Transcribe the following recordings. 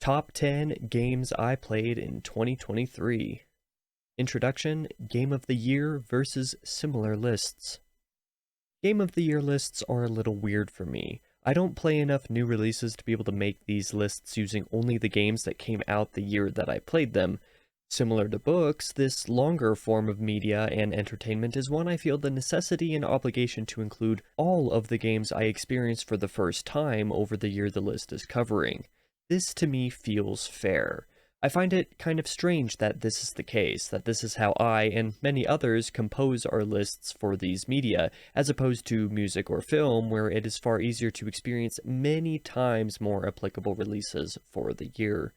Top 10 Games I Played in 2023. Introduction, Game of the Year versus similar lists. Game of the Year lists are a little weird for me. I don't play enough new releases to be able to make these lists using only the games that came out the year that I played them. Similar to books, this longer form of media and entertainment is one I feel the necessity and obligation to include all of the games I experienced for the first time over the year the list is covering. This to me feels fair. I find it kind of strange that this is the case, that this is how I and many others compose our lists for these media, as opposed to music or film, where it is far easier to experience many times more applicable releases for the year.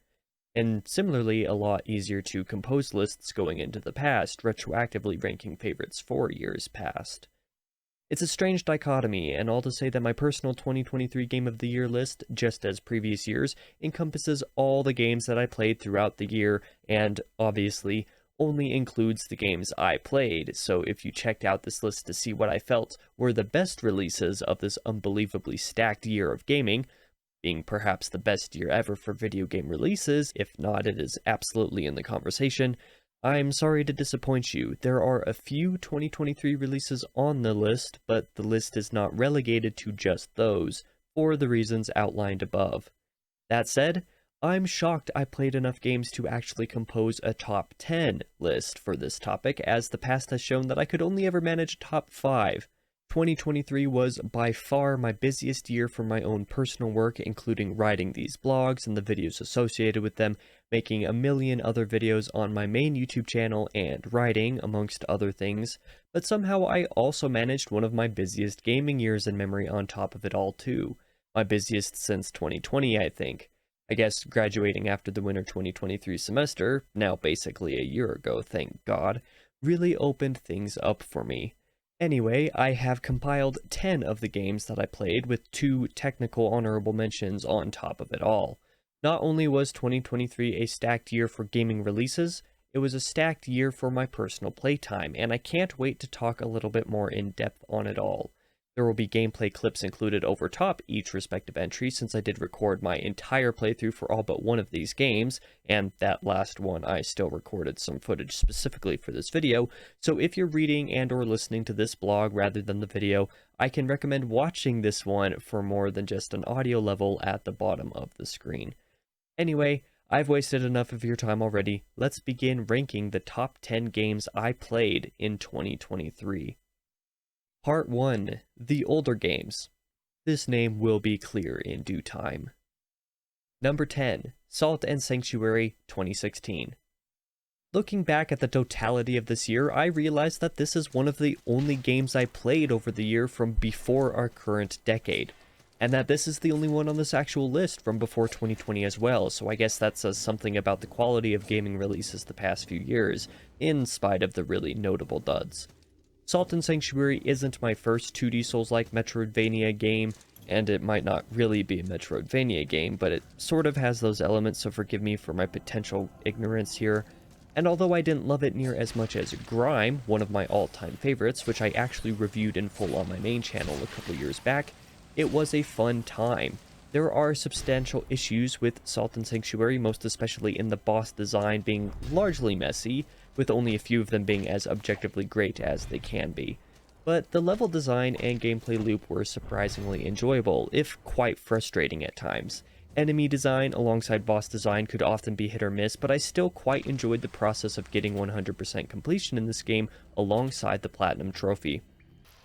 And similarly, a lot easier to compose lists going into the past, retroactively ranking favorites for years past. It's a strange dichotomy, and all to say that my personal 2023 Game of the Year list, just as previous years, encompasses all the games that I played throughout the year, and, obviously, only includes the games I played, so if you checked out this list to see what I felt were the best releases of this unbelievably stacked year of gaming, being perhaps the best year ever for video game releases, if not it is absolutely in the conversation, I'm sorry to disappoint you. There are a few 2023 releases on the list, but the list is not relegated to just those, for the reasons outlined above. That said, I'm shocked I played enough games to actually compose a top 10 list for this topic, as the past has shown that I could only ever manage a top 5. 2023 was by far my busiest year for my own personal work, including writing these blogs and the videos associated with them, making a million other videos on my main YouTube channel, and writing, amongst other things, but somehow I also managed one of my busiest gaming years in memory on top of it all too. My busiest since 2020, I think. I guess graduating after the winter 2023 semester, now basically a year ago, thank God, really opened things up for me. Anyway, I have compiled 10 of the games that I played, with 2 technical honorable mentions on top of it all. Not only was 2023 a stacked year for gaming releases, it was a stacked year for my personal playtime, and I can't wait to talk a little bit more in depth on it all. There will be gameplay clips included over top each respective entry, since I did record my entire playthrough for all but one of these games, and that last one I still recorded some footage specifically for this video, so if you're reading and or listening to this blog rather than the video, I can recommend watching this one for more than just an audio level at the bottom of the screen. Anyway, I've wasted enough of your time already. Let's begin ranking the top 10 games I played in 2023. Part 1. The Older Games. This name will be clear in due time. Number 10. Salt and Sanctuary 2016. Looking back at the totality of this year, I realized that this is one of the only games I played over the year from before our current decade, and that this is the only one on this actual list from before 2020 as well, so I guess that says something about the quality of gaming releases the past few years, in spite of the really notable duds. Salt and Sanctuary isn't my first 2D Souls-like Metroidvania game, and it might not really be a Metroidvania game, but it sort of has those elements, so forgive me for my potential ignorance here. And although I didn't love it near as much as Grime, one of my all-time favorites, which I actually reviewed in full on my main channel a couple years back, it was a fun time. There are substantial issues with Salt and Sanctuary, most especially in the boss design being largely messy, with only a few of them being as objectively great as they can be. But the level design and gameplay loop were surprisingly enjoyable, if quite frustrating at times. Enemy design alongside boss design could often be hit or miss, but I still quite enjoyed the process of getting 100% completion in this game alongside the Platinum Trophy.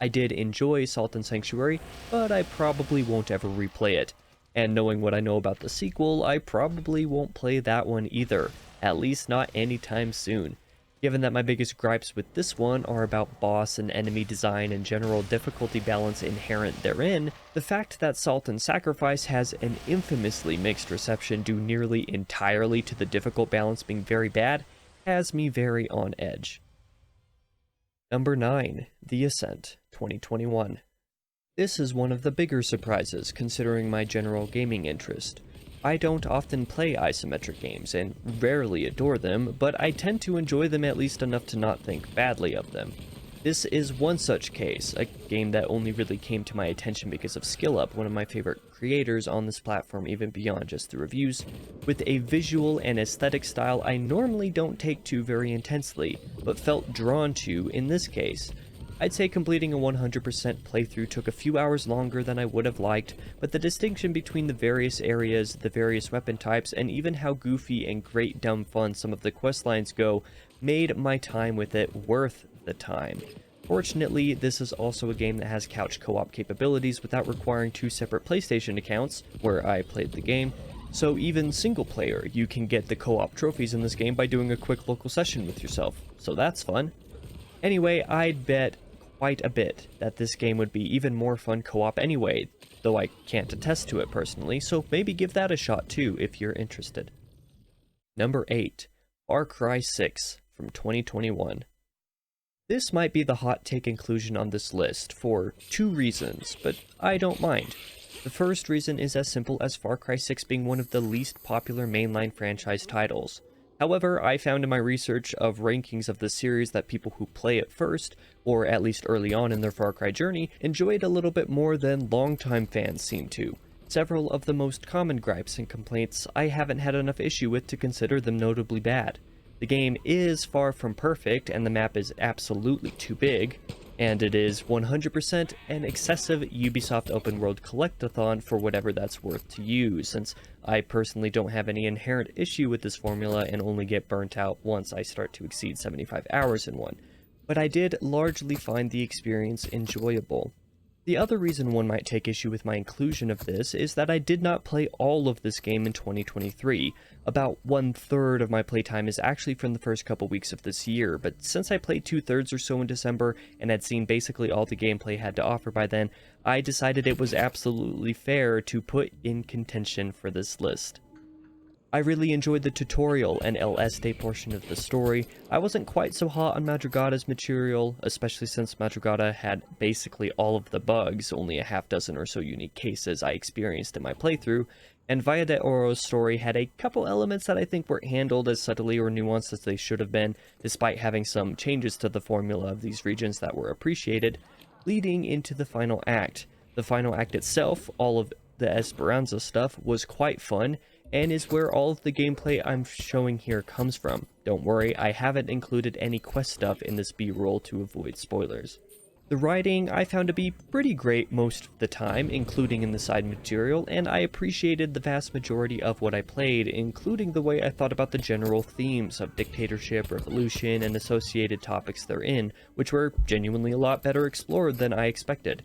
I did enjoy Salt and Sanctuary, but I probably won't ever replay it. And knowing what I know about the sequel, I probably won't play that one either, at least not anytime soon. Given that my biggest gripes with this one are about boss and enemy design and general difficulty balance inherent therein, the fact that Salt and Sacrifice has an infamously mixed reception due nearly entirely to the difficult balance being very bad has me very on edge. Number 9. The Ascent 2021. This is one of the bigger surprises considering my general gaming interest. I don't often play isometric games, and rarely adore them, but I tend to enjoy them at least enough to not think badly of them. This is one such case, a game that only really came to my attention because of SkillUp, one of my favorite creators on this platform even beyond just the reviews, with a visual and aesthetic style I normally don't take to very intensely, but felt drawn to in this case. I'd say completing a 100% playthrough took a few hours longer than I would have liked, but the distinction between the various areas, the various weapon types, and even how goofy and great dumb fun some of the questlines go made my time with it worth the time. Fortunately, this is also a game that has couch co-op capabilities without requiring two separate PlayStation accounts, where I played the game, so even single player, you can get the co-op trophies in this game by doing a quick local session with yourself, so that's fun. Anyway, I'd bet quite a bit that this game would be even more fun co-op anyway, though I can't attest to it personally, so maybe give that a shot too if you're interested. Number 8, Far Cry 6 from 2021. This might be the hot take inclusion on this list for two reasons, but I don't mind. The first reason is as simple as Far Cry 6 being one of the least popular mainline franchise titles. However, I found in my research of rankings of the series that people who play it first, or at least early on in their Far Cry journey, enjoy it a little bit more than longtime fans seem to. Several of the most common gripes and complaints I haven't had enough issue with to consider them notably bad. The game is far from perfect, and the map is absolutely too big, and it is 100% an excessive Ubisoft open world collectathon for whatever that's worth to you, since I personally don't have any inherent issue with this formula and only get burnt out once I start to exceed 75 hours in one. But I did largely find the experience enjoyable. The other reason one might take issue with my inclusion of this is that I did not play all of this game in 2023. About 1/3 of my playtime is actually from the first couple weeks of this year, but since I played 2/3 or so in December and had seen basically all the gameplay had to offer by then, I decided it was absolutely fair to put in contention for this list. I really enjoyed the tutorial and El Este portion of the story. I wasn't quite so hot on Madrugada's material, especially since Madrugada had basically all of the bugs, only a half dozen or so unique cases I experienced in my playthrough, and Valle de Oro's story had a couple elements that I think weren't handled as subtly or nuanced as they should have been, despite having some changes to the formula of these regions that were appreciated, leading into the final act. The final act itself, all of the Esperanza stuff, was quite fun, and is where all of the gameplay I'm showing here comes from. Don't worry, I haven't included any quest stuff in this B-roll to avoid spoilers. The writing I found to be pretty great most of the time, including in the side material, and I appreciated the vast majority of what I played, including the way I thought about the general themes of dictatorship, revolution, and associated topics therein, which were genuinely a lot better explored than I expected.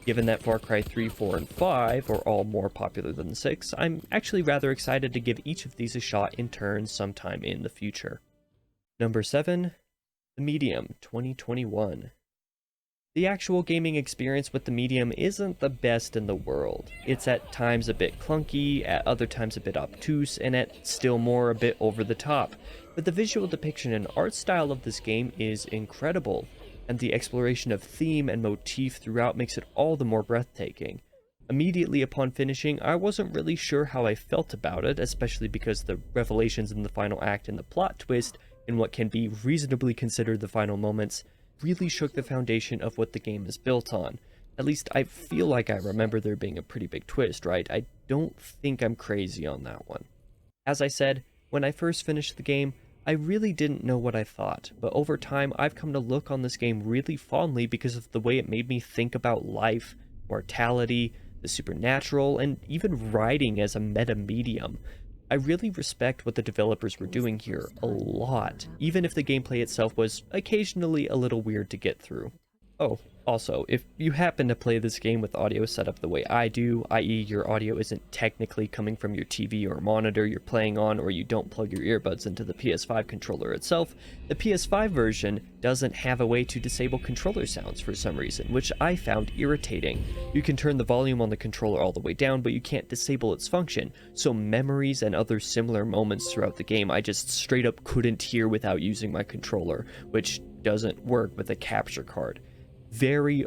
Given that Far Cry 3, 4, and 5 are all more popular than 6, I'm actually rather excited to give each of these a shot in turn sometime in the future. Number 7, The Medium 2021. The actual gaming experience with The Medium isn't the best in the world. It's at times a bit clunky, at other times a bit obtuse, and at still more a bit over the top. But the visual depiction and art style of this game is incredible, and the exploration of theme and motif throughout makes it all the more breathtaking. Immediately upon finishing, I wasn't really sure how I felt about it, especially because the revelations in the final act and the plot twist in what can be reasonably considered the final moments really shook the foundation of what the game is built on. At least I feel like I remember there being a pretty big twist, right? I don't think I'm crazy on that one. As I said, when I first finished the game, I really didn't know what I thought, but over time I've come to look on this game really fondly because of the way it made me think about life, mortality, the supernatural, and even writing as a meta medium. I really respect what the developers were doing here a lot, even if the gameplay itself was occasionally a little weird to get through. Oh, also, if you happen to play this game with audio set up the way I do, i.e. your audio isn't technically coming from your TV or monitor you're playing on, or you don't plug your earbuds into the PS5 controller itself, the PS5 version doesn't have a way to disable controller sounds for some reason, which I found irritating. You can turn the volume on the controller all the way down, but you can't disable its function, so memories and other similar moments throughout the game I just straight up couldn't hear without using my controller, which doesn't work with a capture card. Very,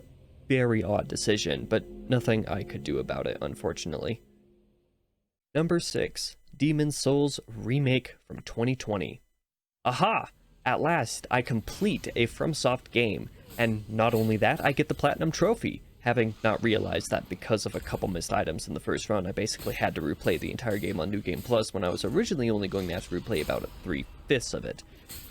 very odd decision, but nothing I could do about it, unfortunately. Number 6, Demon's Souls Remake from 2020. Aha! At last, I complete a FromSoft game, and not only that, I get the Platinum Trophy, having not realized that because of a couple missed items in the first run, I basically had to replay the entire game on New Game Plus when I was originally only going to have to replay about 3/5 of it.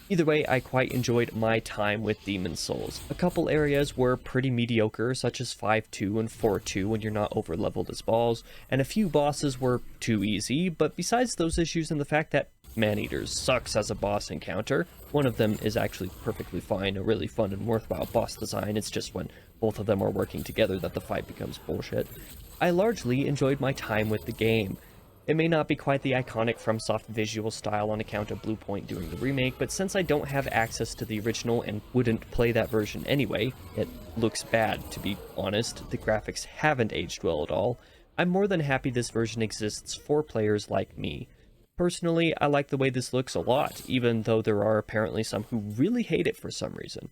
Either way, I quite enjoyed my time with Demon's Souls. A couple areas were pretty mediocre, such as 5-2 and 4-2 when you're not over-leveled as balls, and a few bosses were too easy, but besides those issues and the fact that Maneaters sucks as a boss encounter, one of them is actually perfectly fine, a really fun and worthwhile boss design. It's just when both of them are working together that the fight becomes bullshit. I largely enjoyed my time with the game. It may not be quite the iconic FromSoft visual style on account of Bluepoint doing the remake, but since I don't have access to the original and wouldn't play that version anyway, it looks bad, to be honest, the graphics haven't aged well at all, I'm more than happy this version exists for players like me. Personally, I like the way this looks a lot, even though there are apparently some who really hate it for some reason.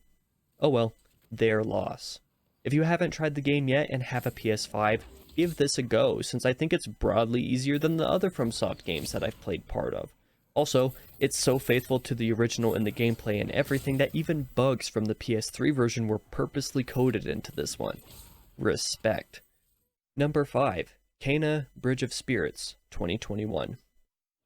Oh well, their loss. If you haven't tried the game yet and have a PS5, give this a go, since I think it's broadly easier than the other FromSoft games that I've played part of. Also, it's so faithful to the original in the gameplay and everything that even bugs from the PS3 version were purposely coded into this one. Respect. Number 5. Kena Bridge of Spirits, 2021.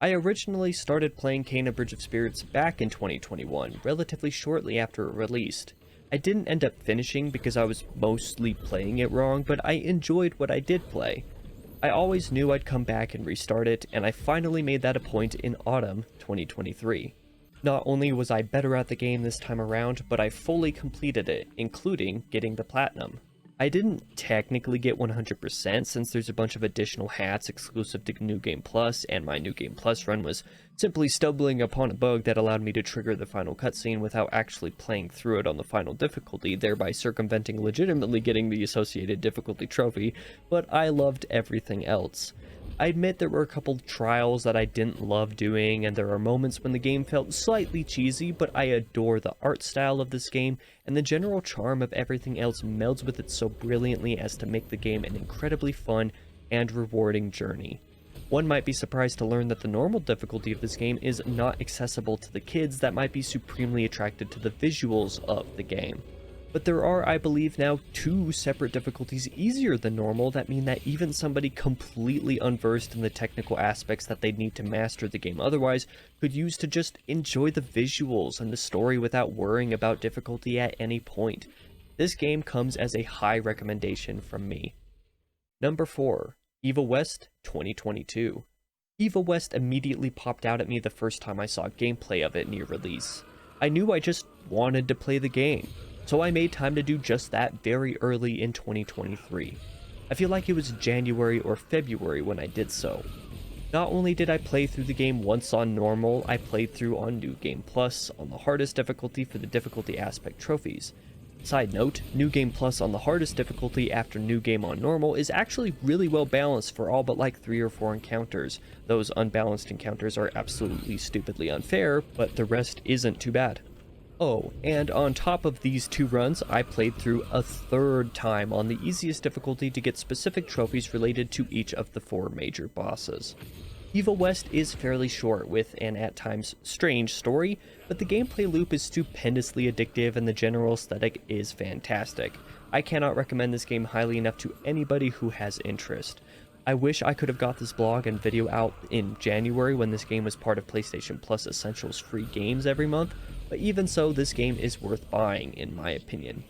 I originally started playing Kena Bridge of Spirits back in 2021, relatively shortly after it released. I didn't end up finishing because I was mostly playing it wrong, but I enjoyed what I did play. I always knew I'd come back and restart it, and I finally made that a point in autumn 2023. Not only was I better at the game this time around, but I fully completed it, including getting the Platinum. I didn't technically get 100% since there's a bunch of additional hats exclusive to New Game Plus, and my New Game Plus run was simply stumbling upon a bug that allowed me to trigger the final cutscene without actually playing through it on the final difficulty, thereby circumventing legitimately getting the associated difficulty trophy, but I loved everything else. I admit there were a couple trials that I didn't love doing, and there are moments when the game felt slightly cheesy, but I adore the art style of this game, and the general charm of everything else melds with it so brilliantly as to make the game an incredibly fun and rewarding journey. One might be surprised to learn that the normal difficulty of this game is not accessible to the kids that might be supremely attracted to the visuals of the game. But there are, I believe now, 2 separate difficulties easier than normal that mean that even somebody completely unversed in the technical aspects that they'd need to master the game otherwise could use to just enjoy the visuals and the story without worrying about difficulty at any point. This game comes as a high recommendation from me. Number 4. Evil West 2022. Evil West immediately popped out at me the first time I saw gameplay of it near release. I knew I just wanted to play the game, so I made time to do just that very early in 2023. I feel like it was January or February when I did so. Not only did I play through the game once on normal, I played through on New Game Plus on the hardest difficulty for the difficulty aspect trophies. Side note, New Game Plus on the hardest difficulty after New Game on normal is actually really well balanced for all but like 3 or 4 encounters. Those unbalanced encounters are absolutely stupidly unfair, but the rest isn't too bad. Oh, and on top of these 2 runs, I played through a 3rd time on the easiest difficulty to get specific trophies related to each of the 4 major bosses. Evil West is fairly short with an at times strange story, but the gameplay loop is stupendously addictive and the general aesthetic is fantastic. I cannot recommend this game highly enough to anybody who has interest. I wish I could have got this blog and video out in January when this game was part of PlayStation Plus Essentials free games every month, but even so, this game is worth buying in my opinion.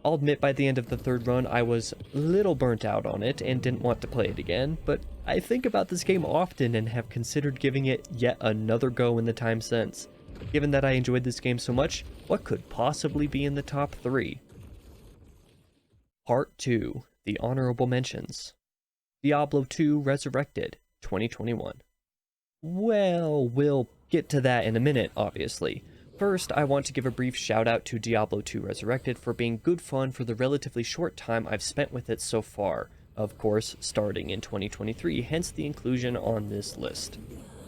I'll admit by the end of the 3rd run I was a little burnt out on it and didn't want to play it again, but I think about this game often and have considered giving it yet another go in the time since. Given that I enjoyed this game so much, what could possibly be in the top 3? Part 2, The Honorable Mentions. Diablo 2 Resurrected, 2021. Well, we'll get to that in a minute, obviously. First, I want to give a brief shout out to Diablo 2 Resurrected for being good fun for the relatively short time I've spent with it so far, of course starting in 2023, hence the inclusion on this list.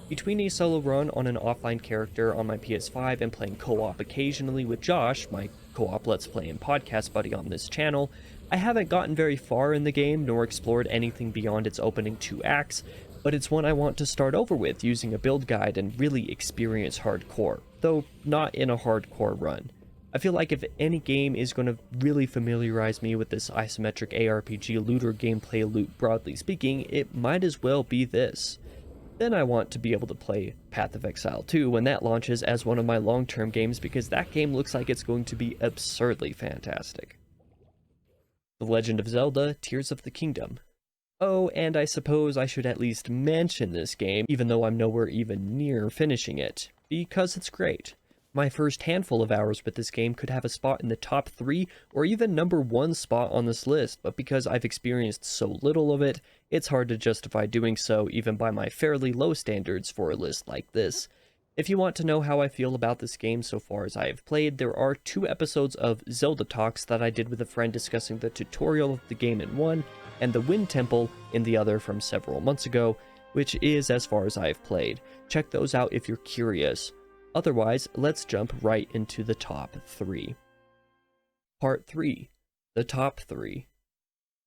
Between a solo run on an offline character on my PS5 and playing co-op occasionally with Josh, my co-op Let's Play and podcast buddy on this channel, I haven't gotten very far in the game nor explored anything beyond its opening 2 acts, but it's one I want to start over with using a build guide and really experience hardcore, though not in a hardcore run. I feel like if any game is going to really familiarize me with this isometric ARPG looter gameplay loop broadly speaking, it might as well be this. Then I want to be able to play Path of Exile 2 when that launches as one of my long-term games, because that game looks like it's going to be absurdly fantastic. The Legend of Zelda: Tears of the Kingdom. Oh, and I suppose I should at least mention this game, even though I'm nowhere even near finishing it, because it's great. My first handful of hours with this game could have a spot in the top 3 or even number 1 spot on this list, but because I've experienced so little of it, it's hard to justify doing so even by my fairly low standards for a list like this. If you want to know how I feel about this game so far as I have played, there are 2 episodes of Zelda Talks that I did with a friend discussing the tutorial of the game in one, and the Wind Temple in the other from several months ago, which is as far as I have played. Check those out if you're curious. Otherwise, let's jump right into the top 3. Part 3. The top 3.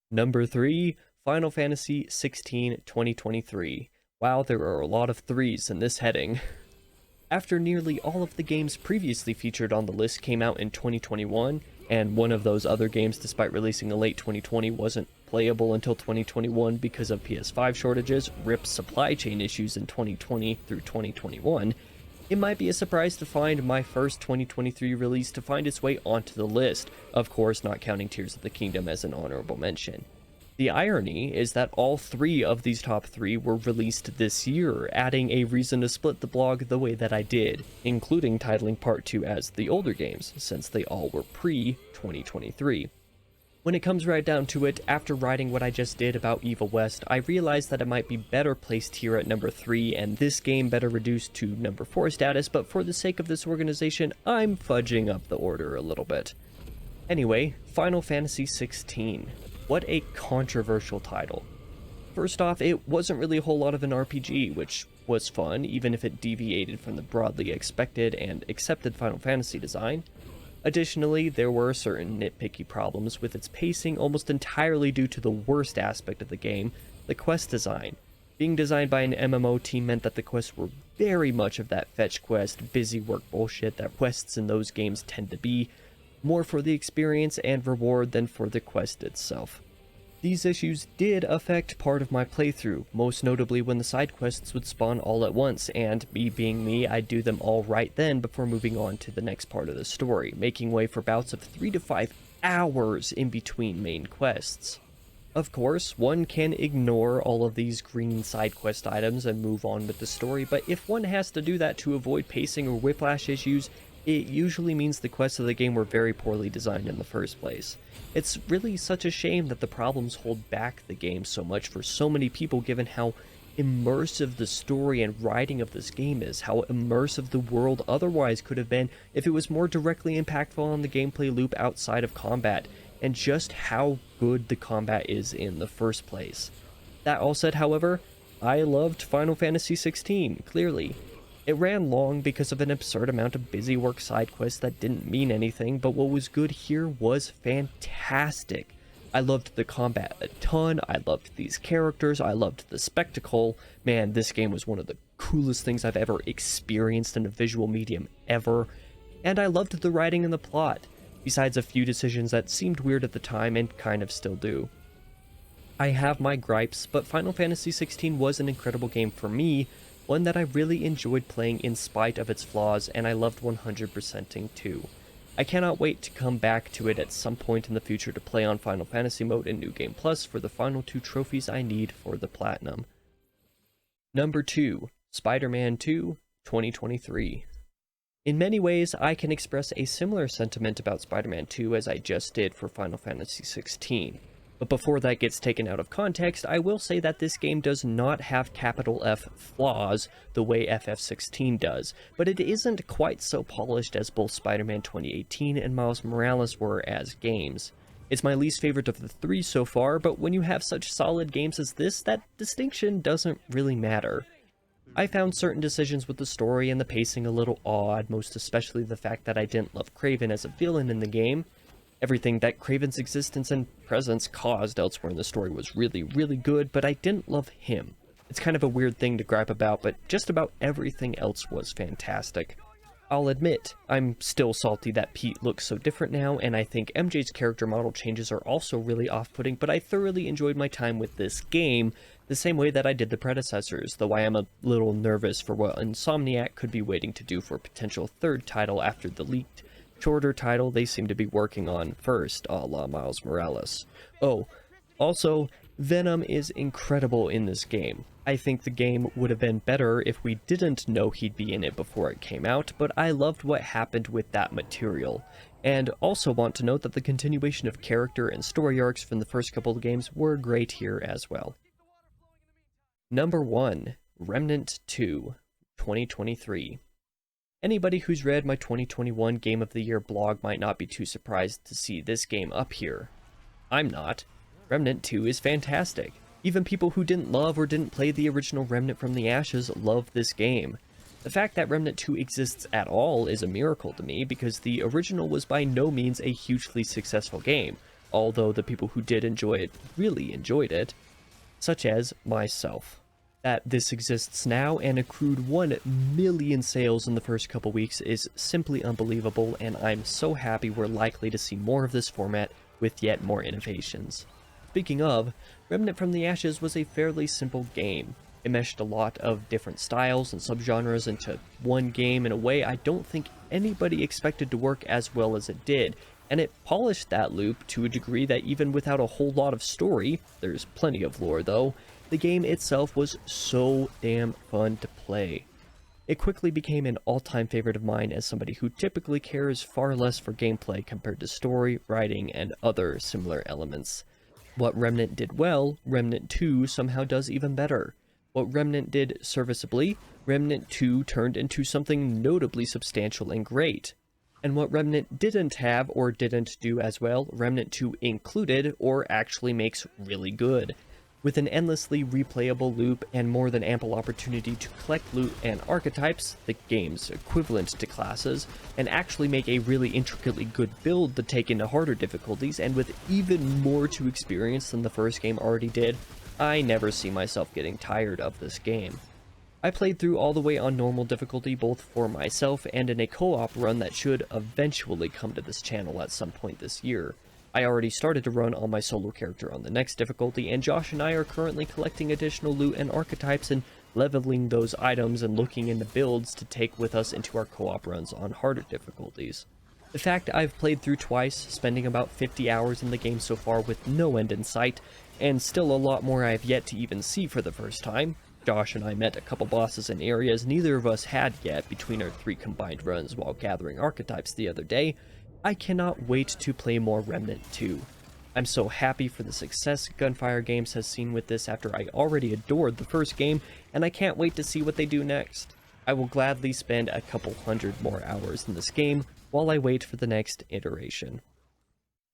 Number 3, Final Fantasy XVI 2023. Wow, there are a lot of 3s in this heading. After nearly all of the games previously featured on the list came out in 2021, and one of those other games, despite releasing in late 2020, wasn't playable until 2021 because of PS5 shortages, RIP supply chain issues in 2020 through 2021, it might be a surprise to find my first 2023 release to find its way onto the list, of course not counting Tears of the Kingdom as an honorable mention. The irony is that all 3 of these top 3 were released this year, adding a reason to split the blog the way that I did, including titling Part 2 as the older games, since they all were pre-2023. When it comes right down to it, after writing what I just did about Evil West, I realized that it might be better placed here at number 3, and this game better reduced to number 4 status, but for the sake of this organization, I'm fudging up the order a little bit. Anyway, Final Fantasy XVI. What a controversial title. First off, it wasn't really a whole lot of an RPG, which was fun, even if it deviated from the broadly expected and accepted Final Fantasy design. Additionally, there were certain nitpicky problems with its pacing, almost entirely due to the worst aspect of the game, the quest design. Being designed by an MMO team meant that the quests were very much of that fetch quest, busy work bullshit that quests in those games tend to be, more for the experience and reward than for the quest itself. These issues did affect part of my playthrough, most notably when the side quests would spawn all at once, and me being me, I'd do them all right then before moving on to the next part of the story, making way for bouts of 3 to 5 hours in between main quests. Of course, one can ignore all of these green side quest items and move on with the story, but if one has to do that to avoid pacing or whiplash issues, it usually means the quests of the game were very poorly designed in the first place. It's really such a shame that the problems hold back the game so much for so many people, given how immersive the story and writing of this game is, how immersive the world otherwise could have been if it was more directly impactful on the gameplay loop outside of combat, and just how good the combat is in the first place. That all said, however, I loved Final Fantasy XVI, clearly. It ran long because of an absurd amount of busy work side quests that didn't mean anything, but what was good here was fantastic. I loved the combat a ton, I loved these characters, I loved the spectacle. Man, this game was one of the coolest things I've ever experienced in a visual medium ever. And I loved the writing and the plot, besides a few decisions that seemed weird at the time and kind of still do. I have my gripes, but Final Fantasy XVI was an incredible game for me, one that I really enjoyed playing in spite of its flaws, and I loved 100%ing too. I cannot wait to come back to it at some point in the future to play on Final Fantasy mode in New Game Plus for the final 2 trophies I need for the Platinum. Number 2, Spider-Man 2, 2023. In many ways, I can express a similar sentiment about Spider-Man 2 as I just did for Final Fantasy XVI. But before that gets taken out of context, I will say that this game does not have capital F flaws the way FF16 does, but it isn't quite so polished as both Spider-Man 2018 and Miles Morales were as games. It's my least favorite of the 3 so far, but when you have such solid games as this, that distinction doesn't really matter. I found certain decisions with the story and the pacing a little odd, most especially the fact that I didn't love Kraven as a villain in the game. Everything that Kraven's existence and presence caused elsewhere in the story was really, really good, but I didn't love him. It's kind of a weird thing to gripe about, but just about everything else was fantastic. I'll admit, I'm still salty that Pete looks so different now, and I think MJ's character model changes are also really off-putting, but I thoroughly enjoyed my time with this game, the same way that I did the predecessors, though I am a little nervous for what Insomniac could be waiting to do for a potential third title after the leaked, shorter title they seem to be working on first, a la Miles Morales. Oh, also, Venom is incredible in this game. I think the game would have been better if we didn't know he'd be in it before it came out, but I loved what happened with that material. And also want to note that the continuation of character and story arcs from the first couple of games were great here as well. Number 1, Remnant 2, 2023. Anybody who's read my 2021 Game of the Year blog might not be too surprised to see this game up here. I'm not. Remnant 2 is fantastic. Even people who didn't love or didn't play the original Remnant from the Ashes love this game. The fact that Remnant 2 exists at all is a miracle to me, because the original was by no means a hugely successful game, although the people who did enjoy it really enjoyed it, such as myself. That this exists now and accrued 1 million sales in the first couple weeks is simply unbelievable, and I'm so happy we're likely to see more of this format with yet more innovations. Speaking of, Remnant from the Ashes was a fairly simple game. It meshed a lot of different styles and subgenres into one game in a way I don't think anybody expected to work as well as it did, and it polished that loop to a degree that even without a whole lot of story, there's plenty of lore though, the game itself was so damn fun to play. It quickly became an all-time favorite of mine as somebody who typically cares far less for gameplay compared to story, writing, and other similar elements. What Remnant did well, Remnant 2 somehow does even better. What Remnant did serviceably, Remnant 2 turned into something notably substantial and great. And what Remnant didn't have or didn't do as well, Remnant 2 included or actually makes really good. With an endlessly replayable loop and more than ample opportunity to collect loot and archetypes, the game's equivalent to classes, and actually make a really intricately good build to take into harder difficulties, and with even more to experience than the first game already did, I never see myself getting tired of this game. I played through all the way on normal difficulty both for myself and in a co-op run that should eventually come to this channel at some point this year. I already started to run on my solo character on the next difficulty, and Josh and I are currently collecting additional loot and archetypes and leveling those items and looking into builds to take with us into our co-op runs on harder difficulties. The fact I've played through twice, spending about 50 hours in the game so far with no end in sight, and still a lot more I have yet to even see for the first time. Josh and I met a couple bosses in areas neither of us had yet between our 3 combined runs while gathering archetypes the other day. I cannot wait to play more Remnant 2. I'm so happy for the success Gunfire Games has seen with this after I already adored the first game, and I can't wait to see what they do next. I will gladly spend a couple hundred more hours in this game while I wait for the next iteration.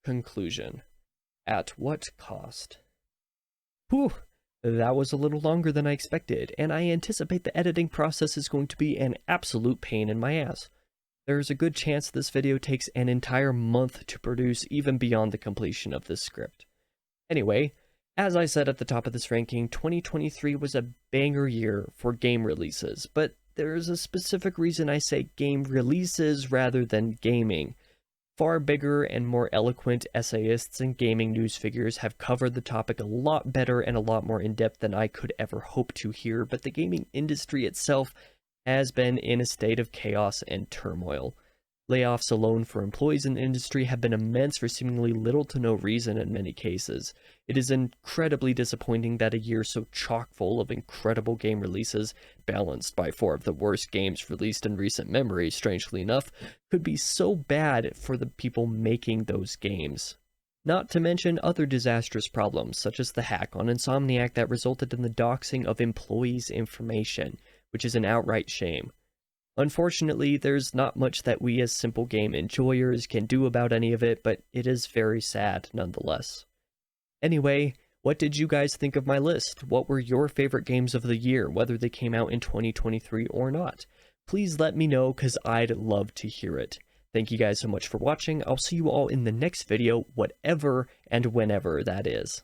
Conclusion. At what cost? Whew, that was a little longer than I expected, and I anticipate the editing process is going to be an absolute pain in my ass. There's a good chance this video takes an entire month to produce, even beyond the completion of this script. Anyway, as I said at the top of this ranking, 2023 was a banger year for game releases, but there's a specific reason I say game releases rather than gaming. Far bigger and more eloquent essayists and gaming news figures have covered the topic a lot better and a lot more in depth than I could ever hope to hear, but the gaming industry itself has been in a state of chaos and turmoil. Layoffs alone for employees in the industry have been immense for seemingly little to no reason in many cases. It is incredibly disappointing that a year so chock full of incredible game releases, balanced by 4 of the worst games released in recent memory, strangely enough, could be so bad for the people making those games. Not to mention other disastrous problems, such as the hack on Insomniac that resulted in the doxing of employees' information, which is an outright shame. Unfortunately, there's not much that we as simple game enjoyers can do about any of it, but it is very sad nonetheless. Anyway, what did you guys think of my list? What were your favorite games of the year, whether they came out in 2023 or not? Please let me know, because I'd love to hear it. Thank you guys so much for watching. I'll see you all in the next video, whatever and whenever that is.